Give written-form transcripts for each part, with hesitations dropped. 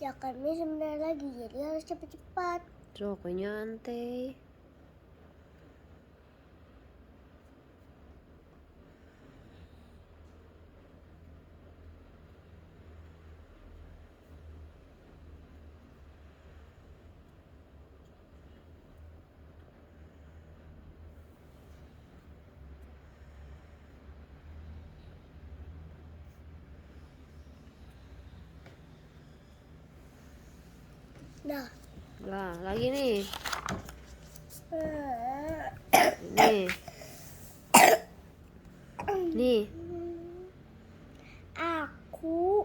Ya kami sebentar lagi, jadi harus cepat-cepat. So, aku nyantai. Nah, Lagi nih. Nih. Nih. Aku,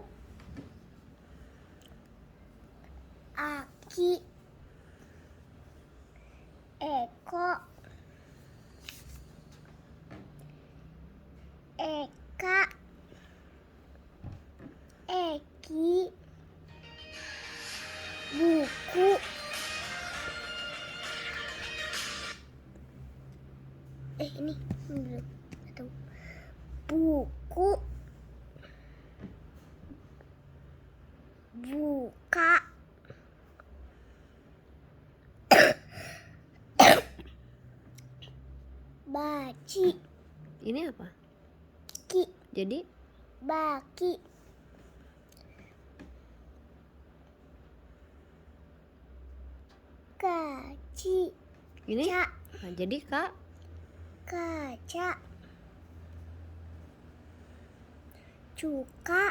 Aki, Eko, Eka, Eki, buku, ini belum atau buku, buka, baci, Ini apa? ki, Jadi baki, kaci, ini? ca, Nah, jadi Kak, kaca, cuka.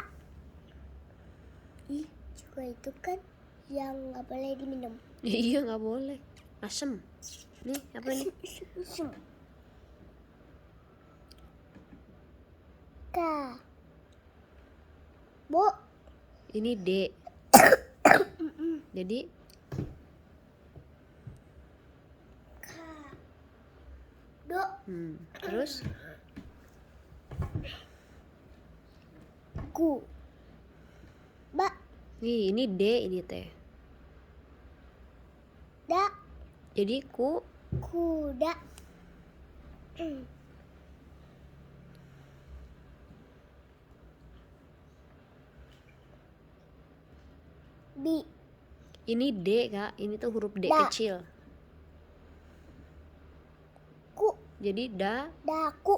Ih, cuka itu kan yang nggak boleh diminum. iya nggak boleh. Asem. Nih, apa nih? Ka, bo, Ini D. Jadi ka, do, terus ku, ba, nih ini D, ini T. da, Jadi kuda. Bi, ini D, Kak. Ini tuh huruf D Da. kecil. ku, Jadi daku.